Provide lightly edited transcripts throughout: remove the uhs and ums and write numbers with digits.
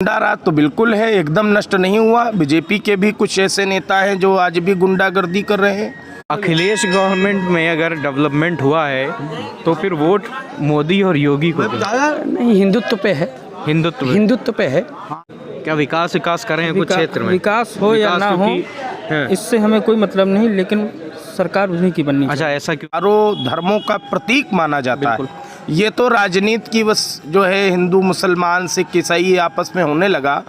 गुंडा राज तो बिल्कुल है, एकदम नष्ट नहीं हुआ। बीजेपी के भी कुछ ऐसे नेता हैं जो आज भी गुंडागर्दी कर रहे हैं। अखिलेश गवर्नमेंट में अगर डेवलपमेंट हुआ है तो फिर वोट मोदी और योगी को नहीं, हिंदुत्व पे है। हिंदुत्व पे है। क्या विकास कर रहे हैं कुछ क्षेत्र में? विकास हो या ना हो इससे हमें कोई मतलब नहीं, लेकिन सरकार उन्हीं की बननी। अच्छा, ऐसा क्यों? चारों धर्मों का प्रतीक माना जाता है। ये तो राजनीति की बस जो है, हिंदू मुसलमान सिख ईसाई आपस में होने लगा।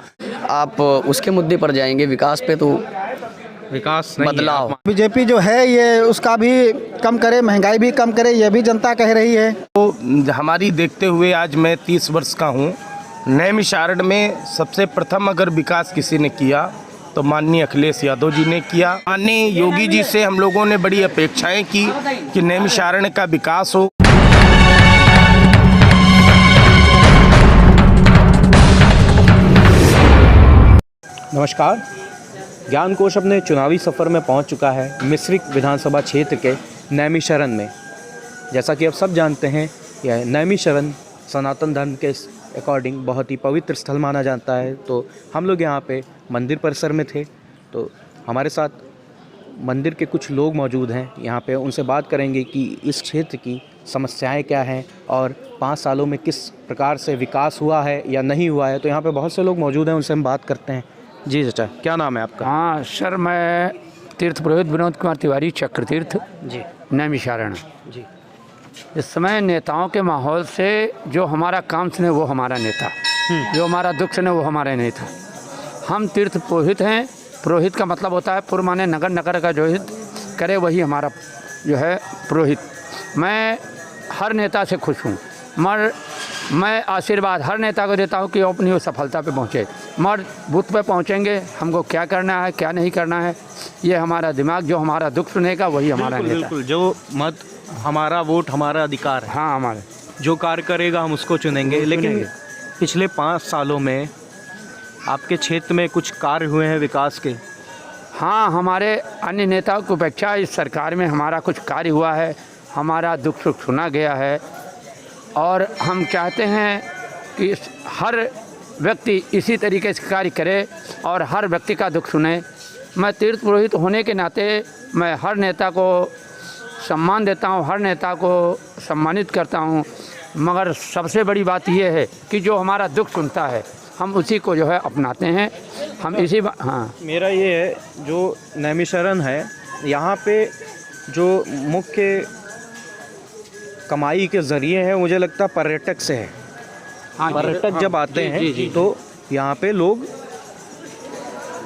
आप उसके मुद्दे पर जाएंगे, विकास पे तो विकास नहीं, बदलाव। बीजेपी जो है ये उसका भी कम करे, महंगाई भी कम करे, ये भी जनता कह रही है। तो हमारी देखते हुए आज मैं 30 वर्ष का हूँ। नैमिषारण्य में सबसे प्रथम अगर विकास किसी ने किया तो माननीय अखिलेश यादव जी ने किया। माननीय योगी जी से हम लोगों ने बड़ी अपेक्षाएं की कि नैमिषारण्य का विकास हो। नमस्कार। ज्ञान कोश अपने चुनावी सफ़र में पहुंच चुका है मिश्रिक विधानसभा क्षेत्र के नैमिषारण्य में। जैसा कि आप सब जानते हैं, यह नैमिषारण्य सनातन धर्म के अकॉर्डिंग बहुत ही पवित्र स्थल माना जाता है। तो हम लोग यहाँ पे मंदिर परिसर में थे, तो हमारे साथ मंदिर के कुछ लोग मौजूद हैं। यहाँ पे उनसे बात करेंगे कि इस क्षेत्र की समस्याएं क्या हैं और 5 सालों में किस प्रकार से विकास हुआ है या नहीं हुआ है। तो यहाँ पे बहुत से लोग मौजूद हैं, उनसे हम बात करते हैं। जी चाचा, क्या नाम है आपका? हाँ सर, मैं तीर्थ पुरोहित विनोद कुमार तिवारी, चक्रतीर्थ जी, नैमिषारण्य। जी। इस समय नेताओं के माहौल से जो हमारा काम सुने वो हमारा नेता, जो हमारा दुख सुने वो हमारा नेता। हम तीर्थ पुरोहित हैं। पुरोहित का मतलब होता है पुर माने नगर, नगर का जो हित करे वही हमारा जो है पुरोहित। मैं हर नेता से खुश हूँ, मगर मैं आशीर्वाद हर नेता को देता हूँ कि वो अपनी सफलता पे पहुँचे। मगर बूथ पे पहुँचेंगे, हमको क्या करना है क्या नहीं करना है, ये हमारा दिमाग जो हमारा दुख सुनेगा वही हमारा नेता। बिल्कुल, जो मत हमारा वोट हमारा अधिकार है। हाँ, हमारे जो कार्य करेगा हम उसको चुनेंगे। लेकिन पिछले 5 सालों में आपके क्षेत्र में कुछ कार्य हुए हैं विकास के? हाँ, हमारे अन्य नेताओं की अपेक्षा इस सरकार में हमारा कुछ कार्य हुआ है। हमारा दुख सुख सुना गया है और हम चाहते हैं कि हर व्यक्ति इसी तरीके से कार्य करे और हर व्यक्ति का दुख सुने। मैं तीर्थ पुरोहित होने के नाते मैं हर नेता को सम्मान देता हूँ, हर नेता को सम्मानित करता हूँ, मगर सबसे बड़ी बात यह है कि जो हमारा दुख सुनता है हम उसी को जो है अपनाते हैं। हम इसी हाँ, मेरा ये है, जो नैमिषारण्य है यहाँ पे जो मुख्य कमाई के ज़रिए है, मुझे लगता है पर्यटक से है। हाँ, पर्यटक जब आते हैं तो यहाँ पे लोग,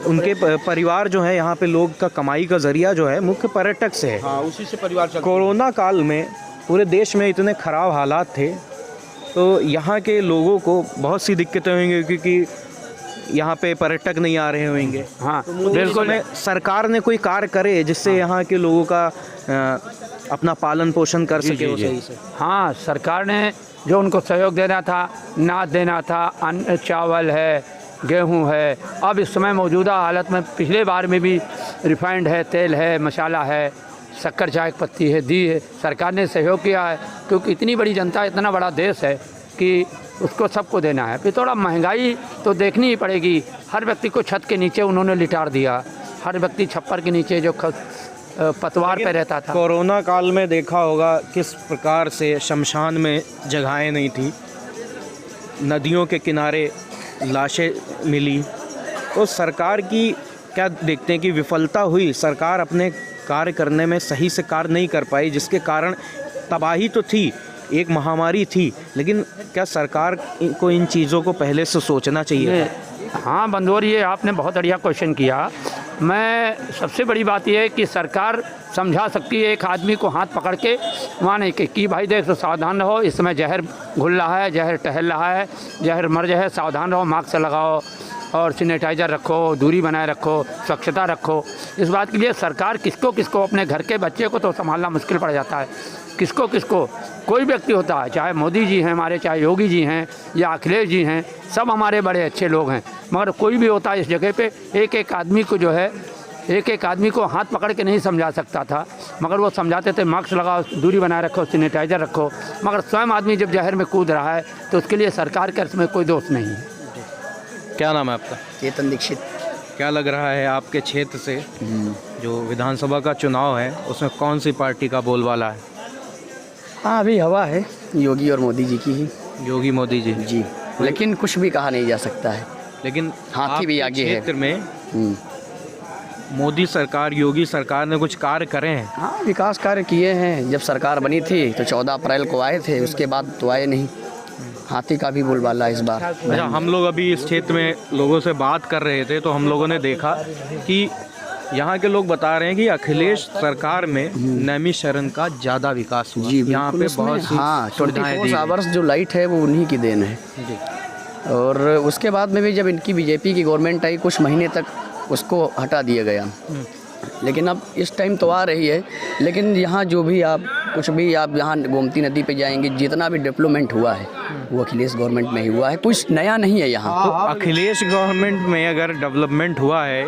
उनके परिवार जो है, यहाँ पे लोग का कमाई का ज़रिया जो है मुख्य पर्यटक से है। हाँ, उसी से परिवार चलता है। कोरोना काल में पूरे देश में इतने ख़राब हालात थे, तो यहाँ के लोगों को बहुत सी दिक्कतें होंगी क्योंकि यहाँ पे पर्यटक नहीं आ रहे होंगे। हाँ, तो बिल्कुल। सरकार ने कोई कार्य करे जिससे यहाँ के लोगों का अपना पालन पोषण कर सके वो सही से। हाँ, सरकार ने जो उनको सहयोग देना था, नाद देना था, अन्न चावल है, गेहूं है। अब इस समय मौजूदा हालत में पिछले बार में भी रिफाइंड है, तेल है, मसाला है, शक्कर चाय की पत्ती है, दी है। सरकार ने सहयोग किया है क्योंकि इतनी बड़ी जनता, इतना बड़ा देश है कि उसको सबको देना है। फिर थोड़ा महंगाई तो देखनी ही पड़ेगी। हर व्यक्ति को छत के नीचे उन्होंने लिटार दिया, हर व्यक्ति छप्पर के नीचे जो पतवार पे रहता था। कोरोना काल में देखा होगा किस प्रकार से शमशान में जगहें नहीं थी, नदियों के किनारे लाशें मिली। तो सरकार की क्या देखते हैं कि विफलता हुई, सरकार अपने कार्य करने में सही से कार्य नहीं कर पाई, जिसके कारण तबाही तो थी, एक महामारी थी, लेकिन क्या सरकार को इन चीज़ों को पहले से सोचना चाहिए? हाँ बंदोर, ये आपने बहुत बढ़िया क्वेश्चन किया। मैं सबसे बड़ी बात यह है कि सरकार समझा सकती है एक आदमी को हाथ पकड़ के, वहाँ नहीं कि भाई देख तो सावधान रहो, इस समय जहर घुल रहा है, जहर टहल रहा है, जहर मर जाए, सावधान रहो, मास्क लगाओ और सैनिटाइज़र रखो, दूरी बनाए रखो, स्वच्छता रखो। इस बात के लिए सरकार किसको अपने घर के बच्चे को तो संभालना मुश्किल पड़ जाता है। किसको कोई व्यक्ति होता है, चाहे मोदी जी हैं हमारे, चाहे योगी जी हैं या अखिलेश जी हैं, सब हमारे बड़े अच्छे लोग हैं, मगर कोई भी होता है इस जगह पे एक एक आदमी को जो है, एक आदमी को हाथ पकड़ के नहीं समझा सकता था, मगर वो समझाते थे मास्क लगाओ, दूरी बनाए रखो, सैनिटाइज़र रखो। मगर स्वयं आदमी जब जहर में कूद रहा है तो उसके लिए सरकार का इसमें कोई दोष नहीं है। क्या नाम है आपका? चेतन दीक्षित। क्या लग रहा है आपके क्षेत्र से जो विधानसभा का चुनाव है उसमें कौन सी पार्टी का बोलबाला है? हाँ, अभी हवा है योगी और मोदी जी की ही। योगी मोदी जी। जी, लेकिन कुछ भी कहा नहीं जा सकता है। लेकिन हाथी भी आपके आगे है। क्षेत्र में हम्म। मोदी सरकार, योगी सरकार ने कुछ कार्य करे हैं? हाँ, विकास कार्य किए हैं। जब सरकार बनी थी तो 14 अप्रैल को आए थे, उसके बाद तो आए नहीं। हाथी का भी बोलबाला इस बार। अच्छा, हम लोग अभी इस क्षेत्र में लोगों से बात कर रहे थे तो हम लोगों ने देखा कि यहाँ के लोग बता रहे हैं कि अखिलेश सरकार में नैमिषारण्य का ज़्यादा विकास हुआ। जी, यहाँ पे बिल्कुल बहुत उसमें, सी हाँ, सुविधाएं 24 दी गई। आवर्स जो लाइट है वो उन्हीं की देन है। जी। और उसके बाद में भी जब इनकी बीजेपी की गवर्नमेंट आई, कुछ महीने तक उसको हटा दिया गया। लेकिन अब इस टाइम तो आ रही है। लेकिन यहाँ जो भी आप कुछ भी आप यहाँ गोमती नदी पे जाएंगे, जितना भी डेवलपमेंट हुआ है वो अखिलेश गवर्नमेंट में ही हुआ है, कुछ नया नहीं है यहाँ। तो अखिलेश गवर्नमेंट में अगर डेवलपमेंट हुआ है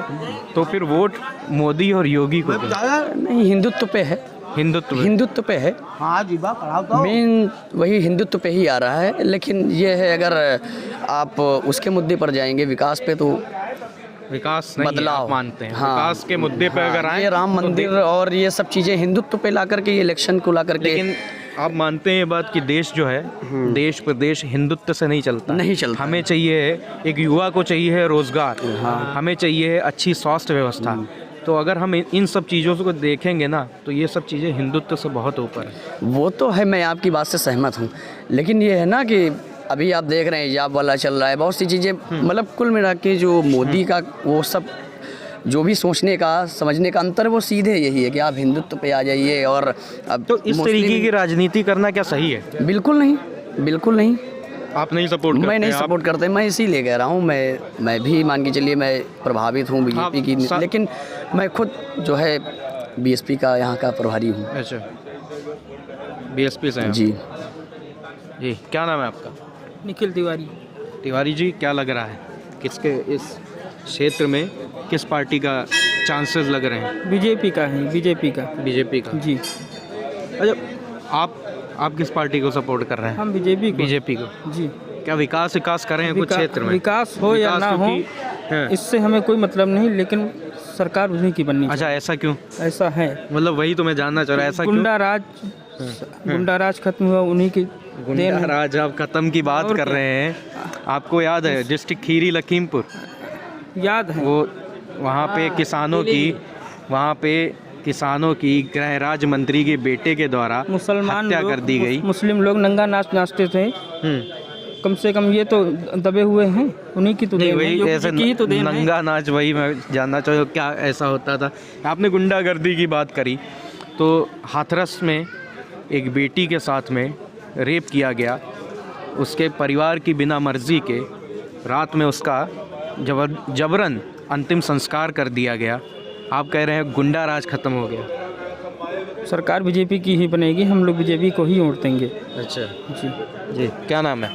तो फिर वोट मोदी और योगी को क्यों? नहीं, हिंदुत्व पे है। हिंदुत्व पे है। मेन वही हिंदुत्व पे ही आ रहा है। लेकिन ये है, अगर आप उसके मुद्दे पर जाएंगे विकास पे, तो विकास नहीं बदलाव आप मानते हैं। हाँ, विकास के मुद्दे पे अगर आए ये राम मंदिर और ये सब चीज़ें हिंदुत्व पे ला करके, ये इलेक्शन को ला करके। लेकिन आप मानते हैं ये बात कि देश जो है, देश प्रदेश हिंदुत्व से नहीं चलता। नहीं चलता। हमें चाहिए है, एक युवा को चाहिए है रोजगार, हमें चाहिए है अच्छी स्वास्थ्य व्यवस्था। तो अगर हम इन सब चीज़ों को देखेंगे ना तो ये सब चीज़ें हिंदुत्व से बहुत ऊपर है। वो तो है, मैं आपकी बात से सहमत हूँ। लेकिन ये है ना कि अभी आप देख रहे हैं हिजाब वाला चल रहा है, बहुत सी चीज़ें, मतलब कुल मिला के जो मोदी का वो सब जो भी सोचने का समझने का अंतर वो सीधे यही है कि आप हिंदुत्व पे आ जाइए। और अब तो इस तरीके की राजनीति करना क्या सही है? बिल्कुल नहीं, बिल्कुल नहीं। आप नहीं सपोर्ट करते? मैं नहीं सपोर्ट करते। मैं इसीलिए कह रहा हूँ, मैं भी मान के चलिए मैं प्रभावित हूँ बीजेपी की, लेकिन मैं खुद जो है बीएसपी का यहाँ का प्रभारी हूँ। अच्छा, बीएसपी से हैं? जी जी। क्या नाम है आपका? निखिल तिवारी। तिवारी जी, क्या लग रहा है किसके इस क्षेत्र में किस पार्टी का चांसेस लग रहे हैं? बीजेपी का है, बीजेपी का। बीजेपी का। जी, अच्छा, आप किस पार्टी को सपोर्ट कर रहे हैं? हम बीजेपी को। बीजेपी को। जी। क्या विकास कर रहे हैं कुछ क्षेत्र में? विकास हो या ना हो, हाँ। इससे हमें कोई मतलब नहीं, लेकिन सरकार उन्हीं की बननी अच्छा, ऐसा क्यों? चाहिए। ऐसा है। मतलब वही तो मैं जानना चाह रहा, ऐसा क्यों? गुंडा राज खत्म हुआ उन्हीं की देन गुंडा है। राज आप खत्म की बात और कर क्या? रहे हैं। आपको याद है डिस्ट्रिक्ट खीरी लखीमपुर, याद है वो वहाँ पे किसानों की गृह राज्य मंत्री के बेटे के द्वारा मुसलमान हत्या कर दी गई। मुस्लिम लोग नंगा नाचते थे। कम से कम ये तो दबे हुए हैं, उन्हीं की तो नहीं, देन है, वही योगी ऐसे जी की ही तो देन है। नंगा नाच, वही मैं जानना चाहूँ क्या ऐसा होता था। आपने गुंडागर्दी की बात करी तो हाथरस में एक बेटी के साथ में रेप किया गया। उसके परिवार की बिना मर्जी के रात में उसका जबरन अंतिम संस्कार कर दिया गया। आप कह रहे हैं गुंडा राज खत्म हो गया? सरकार बीजेपी की ही बनेगी, हम लोग बीजेपी को ही वोट देंगे। अच्छा जी। जी। क्या नाम है?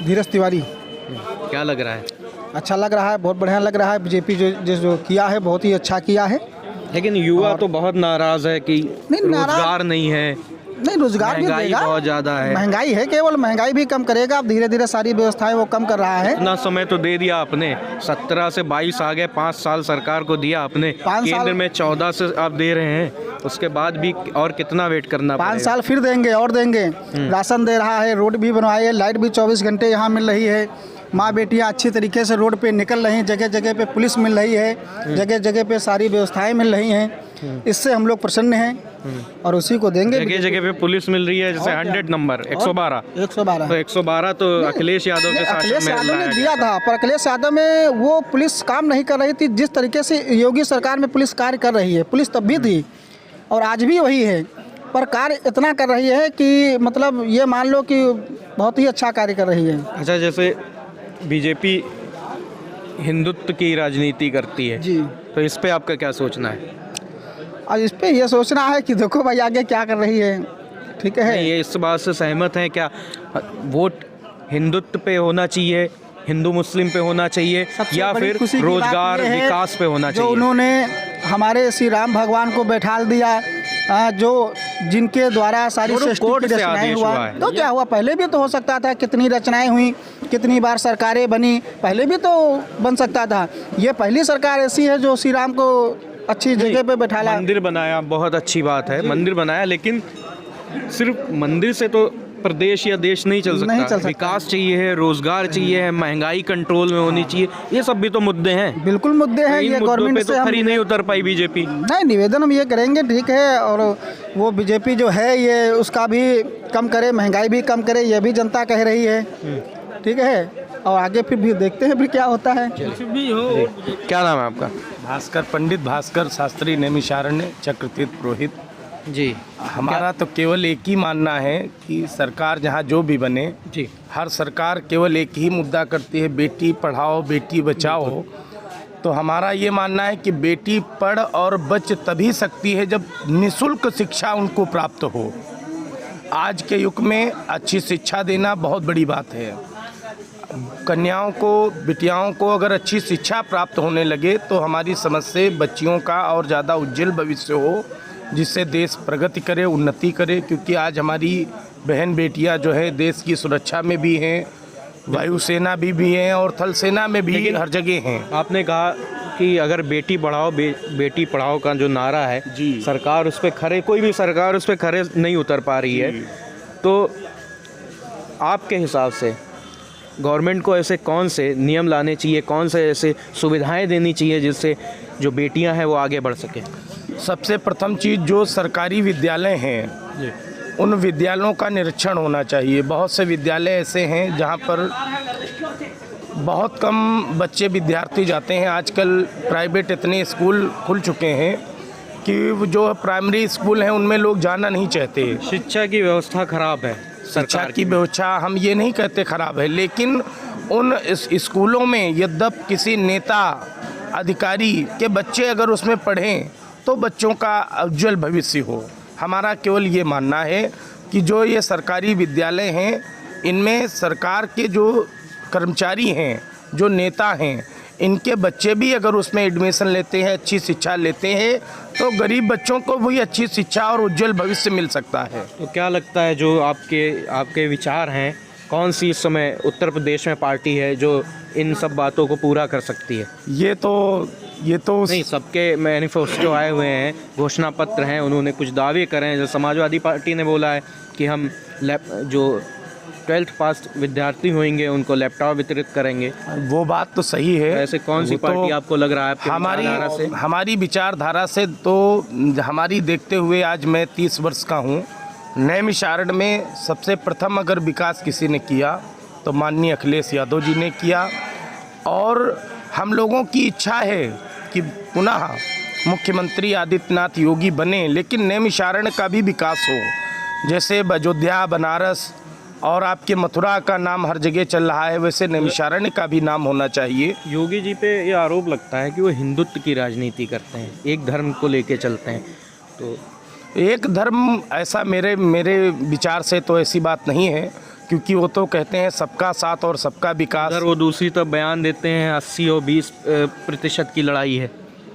धीरज तिवारी। क्या लग रहा है? अच्छा लग रहा है, बहुत बढ़िया लग रहा है। बीजेपी जो किया है बहुत ही अच्छा किया है। लेकिन युवा तो बहुत नाराज है कि रोजगार नहीं है, नहीं, रोजगार भी महंगाई देगा। बहुत ज़्यादा है। महंगाई है, केवल महंगाई भी कम करेगा। अब धीरे धीरे सारी व्यवस्थाएं वो कम कर रहा है। इतना समय तो दे दिया आपने, 17 से 22 आ गए, 5 साल सरकार को दिया आपने। 5 साल केंद्र में 14 से आप दे रहे हैं, उसके बाद भी और कितना वेट करना 5 पड़ेगा? साल फिर देंगे और देंगे। राशन दे रहा है, रोड भी बनवाई है, लाइट भी 24 घंटे यहाँ मिल रही है। माँ बेटियाँ अच्छी तरीके से रोड पे निकल रही हैं, जगह जगह पे पुलिस मिल रही है, जगह जगह पे सारी व्यवस्थाएं मिल रही हैं। इससे हम लोग प्रसन्न हैं और उसी को देंगे। जगह जगह पे पुलिस मिल रही है, जैसे 100 नंबर 112 112 तो 112 तो अखिलेश यादव के अखिलेश शासन में यादव ने लाया दिया था, पर अखिलेश यादव में वो पुलिस काम नहीं कर रही थी जिस तरीके से योगी सरकार में पुलिस कार्य कर रही है। पुलिस तब भी थी और आज भी वही है, पर कार्य इतना कर रही है कि मतलब ये मान लो कि बहुत ही अच्छा कार्य कर रही है। अच्छा, जैसे बीजेपी हिंदुत्व की राजनीति करती है जी, तो इस पे आपका क्या सोचना है? और इस पे ये सोचना है कि देखो भाई आगे क्या कर रही है। ठीक है, नहीं, ये इस बात से सहमत हैं क्या वोट हिंदुत्व पे होना चाहिए, हिंदू मुस्लिम पे होना चाहिए, सबसे या बड़ी फिर खुशी की बात रोजगार ये है विकास पे होना जो चाहिए? उन्होंने हमारे श्री राम भगवान को बैठाल दिया, जो जिनके द्वारा सारी वो तो सृष्टि कोर्ट की से रचनाएं आदेश हुआ हुआ है। तो क्या हुआ, पहले भी तो हो सकता था, कितनी रचनाएं हुई कितनी बार सरकारें बनी, पहले भी तो बन सकता था। ये पहली सरकार ऐसी है जो श्री राम को अच्छी जगह पे बैठाला। मंदिर बनाया, बहुत अच्छी बात है, मंदिर बनाया, लेकिन सिर्फ मंदिर से तो प्रदेश या देश नहीं चल सकता। विकास चाहिए है, रोजगार चाहिए है, महंगाई कंट्रोल में होनी चाहिए, ये सब भी तो मुद्दे हैं। बिल्कुल मुद्दे हैं, ये गवर्नमेंट से तो खरी नहीं उतर पाई बीजेपी। नहीं, निवेदन हम ये करेंगे, ठीक है, और वो बीजेपी जो है ये उसका भी कम करे, महंगाई भी कम करे, ये भी जनता कह रही है, ठीक है, और आगे फिर भी देखते हैं फिर क्या होता है। क्या नाम है आपका? भास्कर, पंडित भास्कर शास्त्री, नैमिषारण्य, चक्रतीर्थ पुरोहित जी। हमारा तो केवल एक ही मानना है कि सरकार जहाँ जो भी बने जी, हर सरकार केवल एक ही मुद्दा करती है, बेटी पढ़ाओ बेटी बचाओ। तो हमारा ये मानना है कि बेटी पढ़ और बच तभी सकती है जब निःशुल्क शिक्षा उनको प्राप्त हो। आज के युग में अच्छी शिक्षा देना बहुत बड़ी बात है। कन्याओं को, बिटियाओं को अगर अच्छी शिक्षा प्राप्त होने लगे तो हमारी समझ से बच्चियों का और ज़्यादा उज्जवल भविष्य हो, जिससे देश प्रगति करे, उन्नति करे। क्योंकि आज हमारी बहन बेटियां जो है देश की सुरक्षा में भी हैं, वायुसेना भी हैं और थल सेना में भी हर जगह हैं। आपने कहा कि अगर बेटी बढ़ाओ बेटी पढ़ाओ का जो नारा है जी, सरकार उस पर खरे, कोई भी सरकार उस पर खरे नहीं उतर पा रही है, तो आपके हिसाब से गवर्नमेंट को ऐसे कौन से नियम लाने चाहिए, कौन से ऐसे सुविधाएं देनी चाहिए जिससे जो बेटियां हैं वो आगे बढ़ सकें? सबसे प्रथम चीज़ जो सरकारी विद्यालय हैं उन विद्यालयों का निरीक्षण होना चाहिए। बहुत से विद्यालय ऐसे हैं जहां पर बहुत कम बच्चे विद्यार्थी जाते हैं। आजकल प्राइवेट इतने स्कूल खुल चुके हैं कि जो प्राइमरी स्कूल हैं उनमें लोग जाना नहीं चाहते। शिक्षा की व्यवस्था खराब है, शिक्षा की व्यवस्था हम ये नहीं कहते खराब है, लेकिन उन स्कूलों में यद्यप किसी नेता अधिकारी के बच्चे अगर उसमें पढ़ें तो बच्चों का उज्जवल भविष्य हो। हमारा केवल ये मानना है कि जो ये सरकारी विद्यालय हैं इनमें सरकार के जो कर्मचारी हैं, जो नेता हैं, इनके बच्चे भी अगर उसमें एडमिशन लेते हैं, अच्छी शिक्षा लेते हैं, तो गरीब बच्चों को भी अच्छी शिक्षा और उज्जवल भविष्य मिल सकता है। तो क्या लगता है जो आपके विचार हैं, कौन सी इस समय उत्तर प्रदेश में पार्टी है जो इन सब बातों को पूरा कर सकती है? ये तो नहीं, सबके मैनिफेस्टो आए हुए हैं, घोषणा पत्र हैं, उन्होंने कुछ दावे करे हैं। जो समाजवादी पार्टी ने बोला है कि हम जो 12th पास विद्यार्थी होंगे उनको लैपटॉप वितरित करेंगे। वो बात तो सही है। ऐसे कौन सी पार्टी आपको लग रहा है आपके विचारधारा से? हमारी विचारधारा से तो हमारी देखते हुए आज मैं 30 वर्ष का हूँ। नैमिषारण्य में सबसे प्रथम अगर विकास किसी ने किया तो माननीय अखिलेश यादव जी ने किया, और हम लोगों की इच्छा है कि पुनः मुख्यमंत्री आदित्यनाथ योगी बने, लेकिन नैमिषारण्य का भी विकास हो। जैसे अयोध्या, बनारस और आपके मथुरा का नाम हर जगह चल रहा है, वैसे नैमिषारण्य का भी नाम होना चाहिए। योगी जी पे ये आरोप लगता है कि वो हिंदुत्व की राजनीति करते हैं, एक धर्म को लेके चलते हैं। तो एक धर्म ऐसा मेरे विचार से तो ऐसी बात नहीं है, क्योंकि वो तो कहते हैं सबका साथ और सबका विकास। अगर वो दूसरी तरफ बयान देते हैं 80 और 20% की लड़ाई है,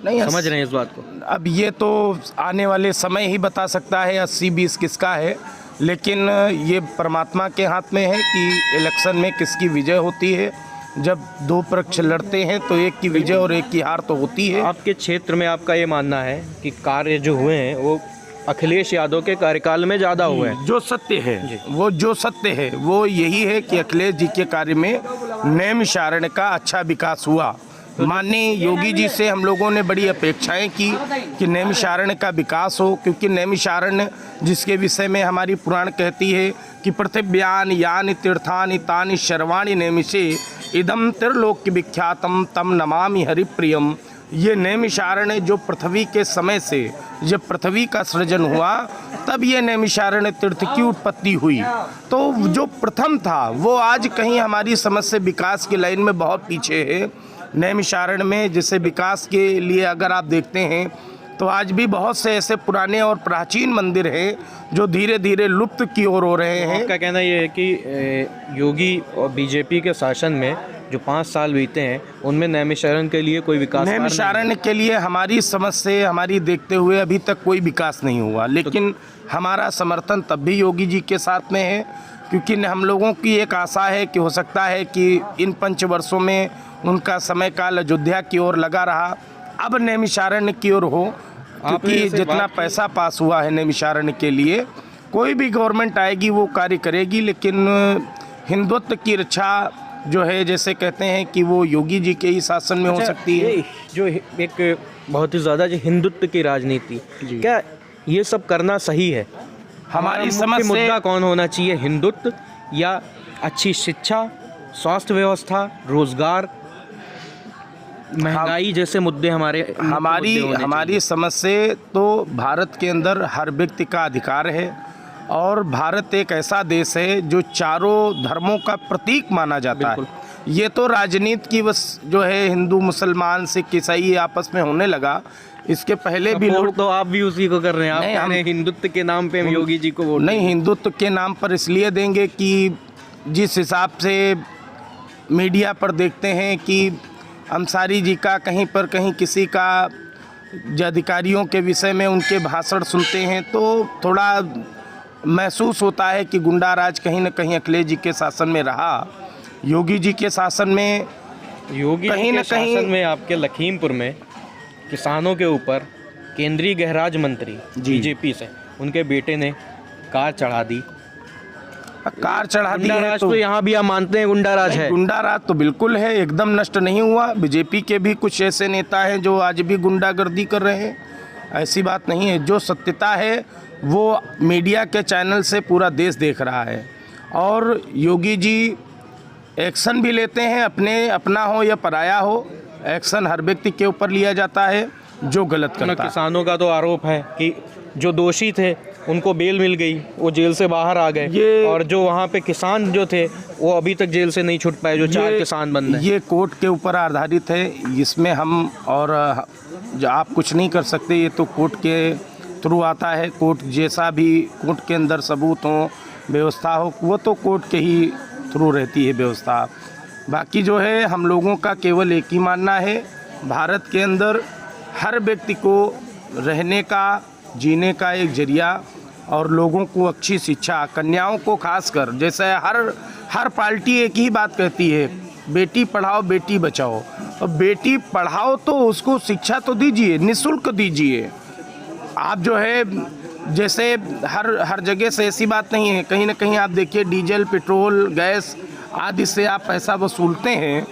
नहीं समझ रहे हैं इस बात को? अब ये तो आने वाले समय ही बता सकता है 80-20 किसका है, लेकिन ये परमात्मा के हाथ में है कि इलेक्शन में किसकी विजय होती है। जब दो पक्ष लड़ते हैं तो एक की विजय और एक की हार तो होती है। आपके क्षेत्र में आपका ये मानना है कि कार्य जो हुए हैं वो अखिलेश यादव के कार्यकाल में ज़्यादा हुए हैं? जो सत्य है जो सत्य है वो यही है कि अखिलेश जी के कार्य में नैमिषारण्य का अच्छा विकास हुआ। माननीय योगी जी से हम लोगों ने बड़ी अपेक्षाएं की कि नैमिषारण्य का विकास हो, क्योंकि नैमिषारण्य जिसके विषय में हमारी पुराण कहती है कि पृथिव्यान यानि तीर्थानि तानि शर्वाणि नैमिषे इदम त्रिलोक्य विख्यातम तम नमामि हरिप्रियम। ये नैमिषारण्य जो पृथ्वी के समय से जब पृथ्वी का सृजन हुआ तब ये नैमिषारण्य तीर्थ की उत्पत्ति हुई। तो जो प्रथम था वो आज कहीं हमारी समझ से विकास की लाइन में बहुत पीछे है। नैमिषारण्य में जैसे विकास के लिए अगर आप देखते हैं तो आज भी बहुत से ऐसे पुराने और प्राचीन मंदिर हैं जो धीरे धीरे लुप्त की ओर हो रहे हैं। आपका कहना ये है कि योगी और बीजेपी के शासन में जो 5 साल बीते हैं उनमें नैमिषारण्य के लिए कोई विकास? नैमिषारण्य के लिए हमारी समझ से, हमारी देखते हुए अभी तक कोई विकास नहीं हुआ, लेकिन हमारा समर्थन तब भी योगी जी के साथ में है क्योंकि हम लोगों की एक आशा है कि हो सकता है कि इन 5 वर्षों में उनका समय काल अयोध्या की ओर लगा रहा, अब नैमिषारण्य की ओर हो, क्योंकि जितना पैसा पास हुआ है नैमिषारण्य के लिए, कोई भी गवर्नमेंट आएगी वो कार्य करेगी, लेकिन हिंदुत्व की रक्षा जो है, जैसे कहते हैं कि वो योगी जी के ही शासन में हो सकती है। ये जो एक बहुत ही ज़्यादा जो हिंदुत्व की राजनीति, क्या ये सब करना सही है? हमारी समझ से मुद्दा कौन होना चाहिए, हिंदुत्व या अच्छी शिक्षा, स्वास्थ्य व्यवस्था, रोजगार, महंगाई जैसे मुद्दे हमारी समझ से तो भारत के अंदर हर व्यक्ति का अधिकार है, और भारत एक ऐसा देश है जो चारों धर्मों का प्रतीक माना जाता है। ये तो राजनीति की बस जो है हिंदू मुसलमान सिख ईसाई आपस में होने लगा, इसके पहले भी लोग, तो आप भी उसी को कर रहे हैं। आप कह रहे हैं हिंदुत्व के नाम पे हम योगी जी को वोट नहीं, हिंदुत्व के नाम पर इसलिए देंगे कि जिस हिसाब से मीडिया पर देखते हैं कि अंसारी जी का कहीं पर कहीं किसी का अधिकारियों के विषय में उनके भाषण सुनते हैं, तो थोड़ा महसूस होता है कि गुंडा राज कहीं न कहीं अखिलेश जी के शासन में रहा। योगी जी के शासन में, योगी कहीं जी न के कहीं शासन में आपके लखीमपुर में किसानों के ऊपर केंद्रीय गृहराज मंत्री बीजेपी से उनके बेटे ने कार चढ़ा दी है, तो यहाँ भी आप मानते हैं गुंडा राज है? गुंडा राज तो बिल्कुल है, एकदम नष्ट नहीं हुआ। बीजेपी के भी कुछ ऐसे नेता हैं जो आज भी गुंडागर्दी कर रहे हैं, ऐसी बात नहीं है। जो सत्यता है वो मीडिया के चैनल से पूरा देश देख रहा है, और योगी जी एक्शन भी लेते हैं, अपना हो या पराया हो, एक्शन हर व्यक्ति के ऊपर लिया जाता है जो गलत करता है। किसानों का तो आरोप है कि जो दोषी थे उनको बेल मिल गई, वो जेल से बाहर आ गए, और जो वहाँ पे किसान जो थे वो अभी तक जेल से नहीं छूट पाए, जो 4 किसान बंद हैं। ये कोर्ट के ऊपर आधारित है, इसमें हम और जो आप कुछ नहीं कर सकते, ये तो कोर्ट के थ्रू आता है। कोर्ट जैसा भी कोर्ट के अंदर सबूत हो, व्यवस्था हो, वो तो कोर्ट के ही थ्रू रहती है व्यवस्था। बाकी जो है हम लोगों का केवल एक ही मानना है, भारत के अंदर हर व्यक्ति को रहने का, जीने का एक जरिया, और लोगों को अच्छी शिक्षा, कन्याओं को खासकर, जैसे हर पार्टी एक ही बात कहती है, बेटी पढ़ाओ बेटी बचाओ। और बेटी पढ़ाओ तो उसको शिक्षा तो दीजिए, निःशुल्क दीजिए। आप जो है जैसे हर जगह से ऐसी बात नहीं है, कहीं ना कहीं आप देखिए डीजल, पेट्रोल, गैस आदि से आप पैसा वसूलते हैं,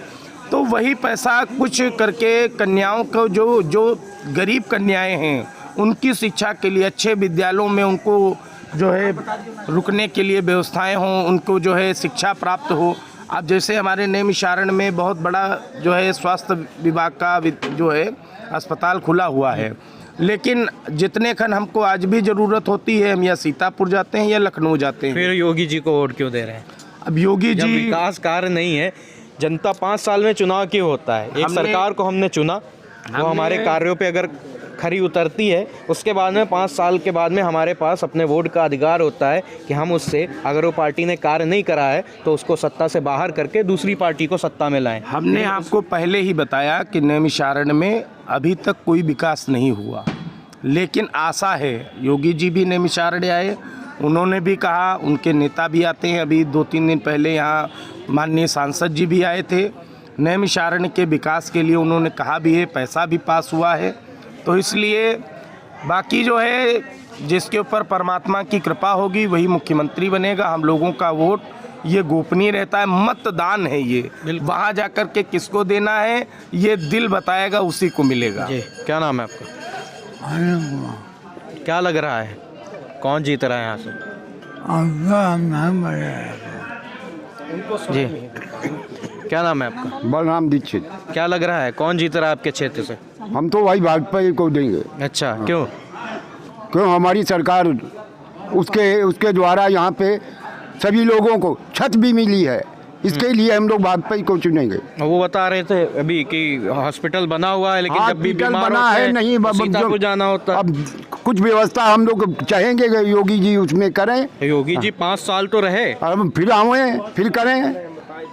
तो वही पैसा कुछ करके कन्याओं को, जो गरीब कन्याएं हैं, उनकी शिक्षा के लिए अच्छे विद्यालयों में उनको जो है रुकने के लिए व्यवस्थाएं हों, उनको जो है शिक्षा प्राप्त हो। अब जैसे हमारे नैमिषारण्य में बहुत बड़ा जो है स्वास्थ्य विभाग का जो है अस्पताल खुला हुआ है, लेकिन जितने खन हमको आज भी ज़रूरत होती है, हम या सीतापुर जाते हैं या लखनऊ जाते हैं। फिर योगी जी को वोट क्यों दे रहे हैं? अब योगी जब जी, विकास कार्य नहीं है, जनता 5 साल में चुनाव क्यों होता है? एक सरकार को हमने चुना, वो हमारे कार्यों पे अगर खरी उतरती है, उसके बाद में 5 साल के बाद में हमारे पास अपने वोट का अधिकार होता है कि हम उससे, अगर वो पार्टी ने कार्य नहीं करा है तो उसको सत्ता से बाहर करके दूसरी पार्टी को सत्ता में लाएं। हमने आपको पहले ही बताया कि नैमिषारण्य में अभी तक कोई विकास नहीं हुआ, लेकिन आशा है। योगी जी भी नैमिषारण्य आए, उन्होंने भी कहा, उनके नेता भी आते हैं, अभी 2-3 दिन पहले यहाँ माननीय सांसद जी भी आए थे। नैमिषारण्य के विकास के लिए उन्होंने कहा भी है, पैसा भी पास हुआ है, तो इसलिए बाकी जो है जिसके ऊपर परमात्मा की कृपा होगी वही मुख्यमंत्री बनेगा। हम लोगों का वोट ये गोपनीय रहता है, मतदान है ये, वहाँ जाकर के किसको देना है ये दिल बताएगा, उसी को मिलेगा। जी, क्या नाम है आपका? क्या लग रहा है, कौन जीत रहा है यहाँ से? जी, क्या नाम है आपका? बलराम दीक्षित। क्या लग रहा है, कौन जीत रहा है आपके क्षेत्र से? हम तो भाई भाजपा को देंगे। अच्छा, क्यों? क्यों? हमारी सरकार उसके द्वारा यहाँ पे सभी लोगों को छत भी मिली है, इसके लिए हम लोग भाजपा को चुनेंगे। वो बता रहे थे अभी कि हॉस्पिटल बना हुआ है, लेकिन जब भी बीमार बना है नहीं, सीतापुर जाना होता। अब कुछ व्यवस्था हम लोग चाहेंगे कि योगी जी उसमें करें। योगी जी 5 साल तो रहे, अब फिर आए, फिर करें,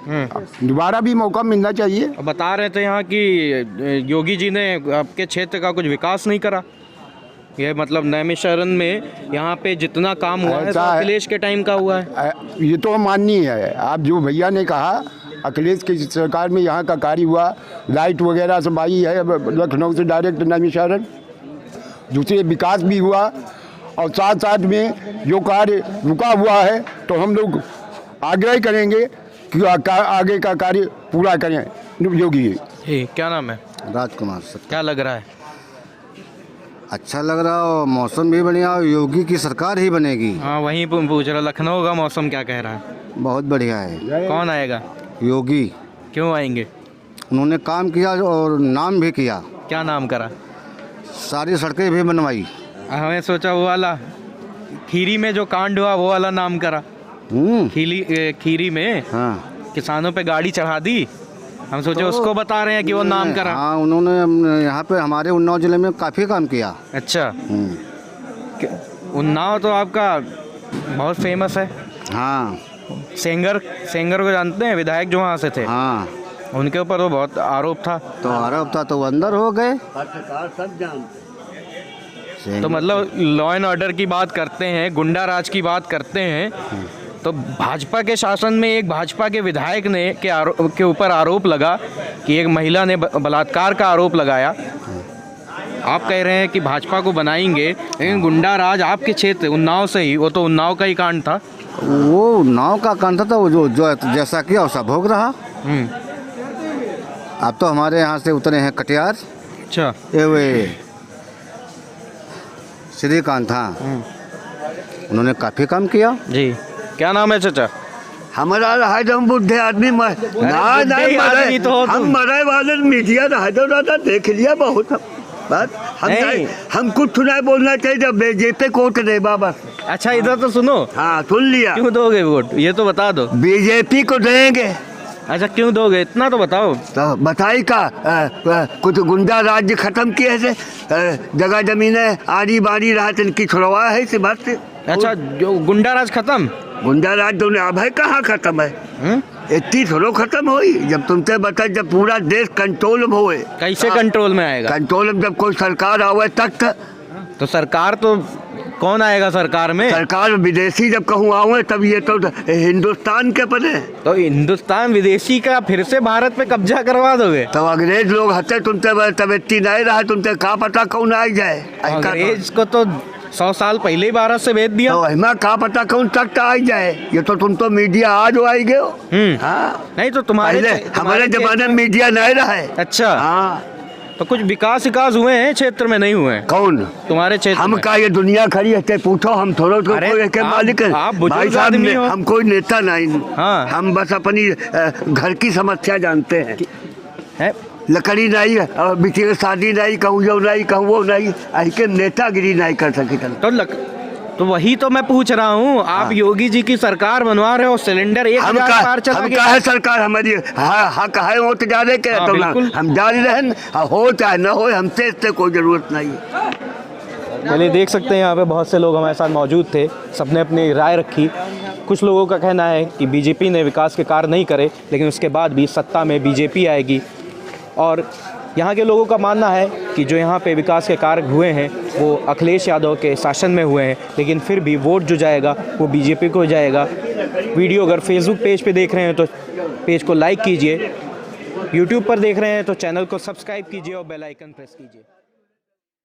दोबारा भी मौका मिलना चाहिए। बता रहे थे यहाँ कि योगी जी ने आपके क्षेत्र का कुछ विकास नहीं करा। ये मतलब नैमिषारण्य में यहाँ पे जितना काम हुआ है तो ऐसा है। अखिलेश के टाइम का हुआ है। ये तो माननीय है। आप जो भैया ने कहा अखिलेश की सरकार में यहाँ का कार्य हुआ, लाइट वगैरह सब आई है लखनऊ से डायरेक्ट नैमिषारण्य, दूसरे विकास भी हुआ। और साथ साथ में जो कार्य रुका हुआ है तो हम लोग आग्रह करेंगे कि आगे का कार्य पूरा करें योगी जी। जी, क्या नाम है? राजकुमार सर, क्या लग रहा है? अच्छा लग रहा और मौसम भी बढ़िया और योगी की सरकार ही बनेगी। हाँ, वहीं पूछ रहा, लखनऊ का मौसम क्या कह रहा है? बहुत बढ़िया है। कौन आएगा? योगी। क्यों आएंगे? उन्होंने काम किया और नाम भी किया, क्या नाम करा? सारी सड़कें भी बनवाई। हमें सोचा वो वाला खीरी में जो कांड हुआ वो वाला नाम करा। खीरी में हाँ, किसानों पे गाड़ी चढ़ा दी, हम सोचे उसको बता रहे हैं कि वो नाम करा। हाँ, उन्होंने यहाँ पे हमारे उन्नाव जिले में काफ़ी काम किया। अच्छा, उन्नाव तो आपका बहुत फेमस है। हाँ सेंगर को जानते हैं, विधायक जो वहाँ से थे। हाँ, उनके ऊपर तो बहुत आरोप था। तो आरोप था तो वो अंदर हो गए। तो मतलब लॉ एंड ऑर्डर की बात करते हैं, गुंडा राज की बात करते हैं, तो भाजपा के शासन में एक भाजपा के विधायक ने के ऊपर आरोप लगा कि एक महिला ने बलात्कार का आरोप लगाया। आप कह रहे हैं कि भाजपा को बनाएंगे, लेकिन गुंडा राज आपके क्षेत्र उन्नाव से ही, वो तो उन्नाव का ही कांड था। वो उन्नाव का कांड था, वो जो जैसा किया वैसा भोग रहा। अब तो हमारे यहाँ से उतरे हैं कटियार। अच्छा, ये वे श्रीकांत था, उन्होंने काफ़ी काम किया। जी, क्या नाम है चाचा? हमारा रहा हम बुढ़े आदमी आदमी तो हो तुम। हम मरे वाले मीडिया रहा दादा देख लिया बहुत बात। नहीं। हम कुछ सुनाए बोलना चाहिए जब बीजेपी को वोट दे बाबा। अच्छा, इधर तो सुनो। हाँ, सुन लिया। क्यों दोगे वोट, ये तो बता दो। बीजेपी को देंगे। अच्छा, क्यों दोगे, इतना तो बताओ। तो बताई का कुछ गुंडा राज्य खत्म किए से जगह जमीनें आड़ी बाड़ी रहा इनकी छुड़वा है इसी बात से। अच्छा, जो गुंडा राज खत्म, गुंडा राज तो अब है कहाँ खत्म है? इतनी थोड़ो खत्म हुई। जब तुमसे बता, जब पूरा देश कंट्रोल में होए। कैसे कंट्रोल में आएगा? कंट्रोल में जब कोई सरकार आवे तक। तो सरकार तो कौन आएगा सरकार में? सरकार विदेशी जब कहूँ आवे तब ये तो हिंदुस्तान के पने। तो हिंदुस्तान विदेशी का फिर से भारत पे कब्जा करवा दोगे? तो अंग्रेज लोग हते तुमसे तब इतनी नहीं रहा, तुमसे कहाँ पता कौन आ जाए। अंग्रेज को तो 100 साल पहले ही भारत से भेज दिया। तो मैं कहाँ पता कौन तक आ जाए। ये तो तुम तो मीडिया आज आई गए हो। हाँ, नहीं तो तुम्हारे हमारे जमाने में मीडिया नहीं रहा है। अच्छा, हाँ, तो कुछ विकास हुए हैं क्षेत्र में, नहीं हुए? कौन? तुम्हारे क्षेत्र हम में? का ये दुनिया खड़ी है, पूछो। हम थोड़ा तो कोई के मालिक है आप भाई साहब, हम कोई नेता नहीं। हाँ। हम बस अपनी घर की समस्या जानते हैं। है? लकड़ी नहीं है और बेटी की शादी नहीं, कहूँ जो नहीं, कहूँ वो नहीं, के नेतागिरी नहीं कर सकी। तो वही तो मैं पूछ रहा हूँ। आप योगी जी की सरकार बनवा रहे हो, सिलेंडर 1000 पार चला हम गया। का है सरकार हमारी हक है वो तो जाने के। हाँ, तो बिल्कुल। हम जारी रहें, हो चाहे न हो, हमसे इससे कोई जरूरत नहीं है। चलिए, देख सकते हैं यहाँ पे बहुत से लोग हमारे साथ मौजूद थे, सबने अपनी राय रखी। कुछ लोगों का कहना है कि बीजेपी ने विकास के कार्य नहीं करे, लेकिन उसके बाद भी सत्ता में बीजेपी आएगी। और यहाँ के लोगों का मानना है कि जो यहाँ पे विकास के कार्य हुए हैं वो अखिलेश यादव के शासन में हुए हैं, लेकिन फिर भी वोट जो जाएगा वो बीजेपी को जाएगा। वीडियो अगर फेसबुक पेज पे देख रहे हैं तो पेज को लाइक कीजिए, यूट्यूब पर देख रहे हैं तो चैनल को सब्सक्राइब कीजिए और बेल आइकन प्रेस कीजिए।